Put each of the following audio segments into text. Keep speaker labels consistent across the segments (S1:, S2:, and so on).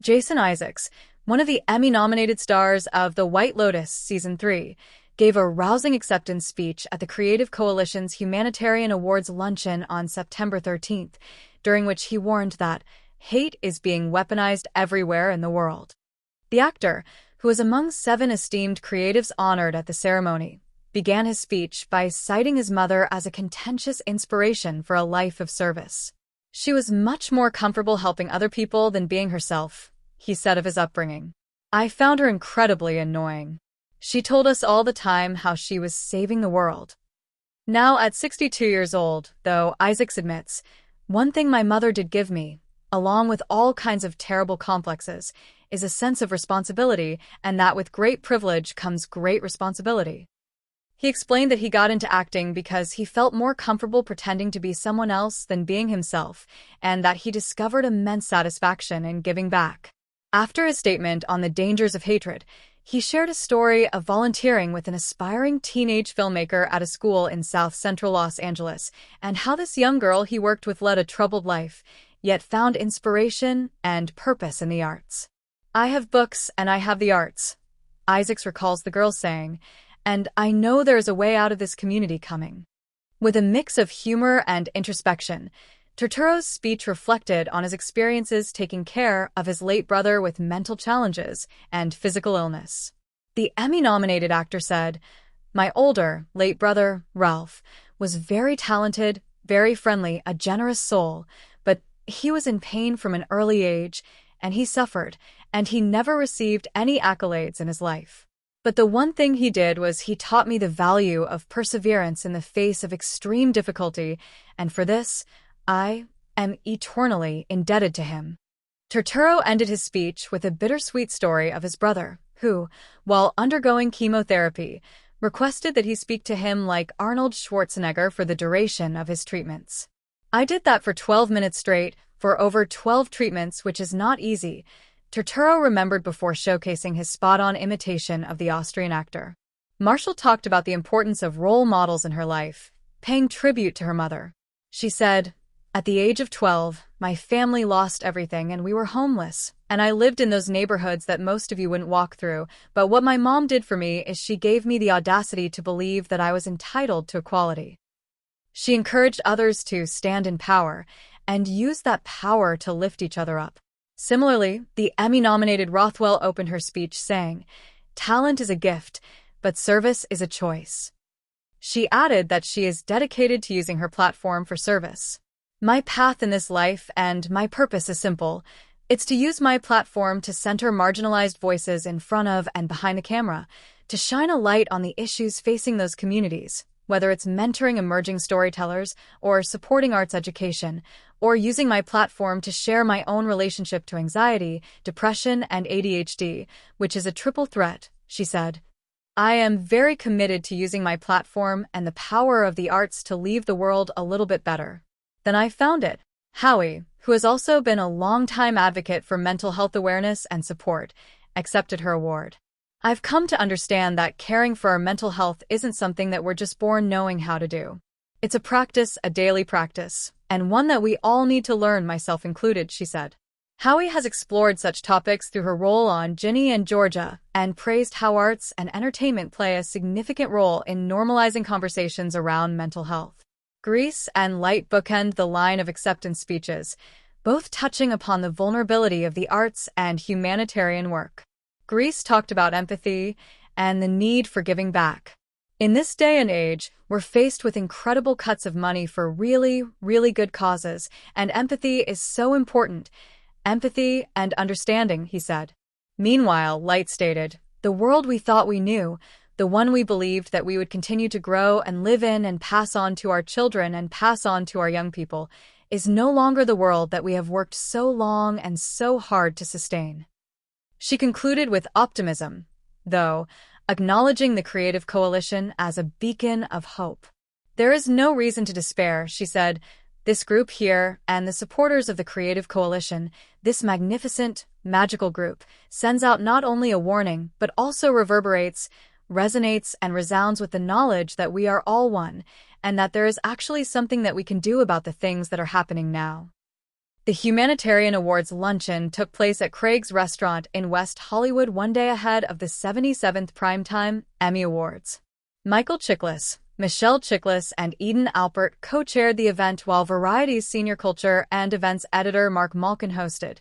S1: Jason Isaacs, one of the Emmy-nominated stars of The White Lotus Season 3, gave a rousing acceptance speech at the Creative Coalition's Humanitarian Awards luncheon on September 13th, during which he warned that hate is being weaponized everywhere in the world. The actor, who was among 7 esteemed creatives honored at the ceremony, began his speech by citing his mother as a contentious inspiration for a life of service. She was much more comfortable helping other people than being herself, he said of his upbringing. I found her incredibly annoying. She told us all the time how she was saving the world. Now at 62 years old, though, Isaacs admits, one thing my mother did give me, along with all kinds of terrible complexes, is a sense of responsibility, and that with great privilege comes great responsibility. He explained that he got into acting because he felt more comfortable pretending to be someone else than being himself, and that he discovered immense satisfaction in giving back. After his statement on the dangers of hatred, he shared a story of volunteering with an aspiring teenage filmmaker at a school in South Central Los Angeles, and how this young girl he worked with led a troubled life, yet found inspiration and purpose in the arts. I have books and I have the arts, Isaacs recalls the girl saying, and I know there is a way out of this community coming. With a mix of humor and introspection, Turturro's speech reflected on his experiences taking care of his late brother with mental challenges and physical illness. The Emmy-nominated actor said, "My older, late brother, Ralph, was very talented, very friendly, a generous soul, but he was in pain from an early age, and he suffered, and he never received any accolades in his life. But the one thing he did was he taught me the value of perseverance in the face of extreme difficulty, and for this, I am eternally indebted to him." Turturro ended his speech with a bittersweet story of his brother, who, while undergoing chemotherapy, requested that he speak to him like Arnold Schwarzenegger for the duration of his treatments. "I did that for 12 minutes straight, for over 12 treatments, which is not easy," Turturro remembered before showcasing his spot-on imitation of the Austrian actor. Marshall talked about the importance of role models in her life, paying tribute to her mother. She said, "At the age of 12, my family lost everything and we were homeless, and I lived in those neighborhoods that most of you wouldn't walk through, but what my mom did for me is she gave me the audacity to believe that I was entitled to equality. She encouraged others to stand in power and use that power to lift each other up." Similarly, the Emmy-nominated Rothwell opened her speech saying, "Talent is a gift, but service is a choice." She added that she is dedicated to using her platform for service. "My path in this life and my purpose is simple. It's to use my platform to center marginalized voices in front of and behind the camera, to shine a light on the issues facing those communities, whether it's mentoring emerging storytellers or supporting arts education, or using my platform to share my own relationship to anxiety, depression, and ADHD, which is a triple threat," she said. "I am very committed to using my platform and the power of the arts to leave the world a little bit better than I found it." Howie, who has also been a longtime advocate for mental health awareness and support, accepted her award. "I've come to understand that caring for our mental health isn't something that we're just born knowing how to do. It's a practice, a daily practice, and one that we all need to learn, myself included," she said. Howie has explored such topics through her role on Ginny and Georgia and praised how arts and entertainment play a significant role in normalizing conversations around mental health. Grease and Light bookend the line of acceptance speeches, both touching upon the vulnerability of the arts and humanitarian work. Grease talked about empathy and the need for giving back. "In this day and age, we're faced with incredible cuts of money for really, really good causes, and empathy is so important. Empathy and understanding," he said. Meanwhile, Light stated, "The world we thought we knew, the one we believed that we would continue to grow and live in and pass on to our children and pass on to our young people, is no longer the world that we have worked so long and so hard to sustain." She concluded with optimism, though, acknowledging the Creative Coalition as a beacon of hope. "There is no reason to despair," she said. "This group here and the supporters of the Creative Coalition, this magnificent, magical group, sends out not only a warning, but also reverberates, resonates, and resounds with the knowledge that we are all one, and that there is actually something that we can do about the things that are happening now." The Humanitarian Awards luncheon took place at Craig's Restaurant in West Hollywood one day ahead of the 77th Primetime Emmy Awards. Michael Chiklis, Michelle Chiklis, and Eden Alpert co-chaired the event while Variety's senior culture and events editor Mark Malkin hosted.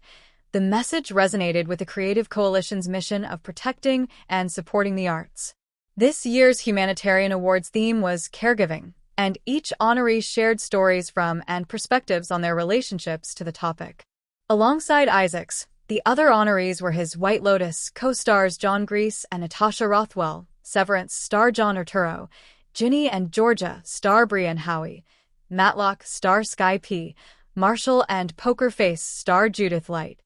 S1: The message resonated with the Creative Coalition's mission of protecting and supporting the arts. This year's Humanitarian Awards theme was caregiving, and each honoree shared stories from and perspectives on their relationships to the topic. Alongside Isaacs, the other honorees were his White Lotus co-stars John Grease and Natasha Rothwell, Severance star John Arturo, Ginny and Georgia star Brian Howie, Matlock star Sky P, Marshall and Poker Face star Judith Light.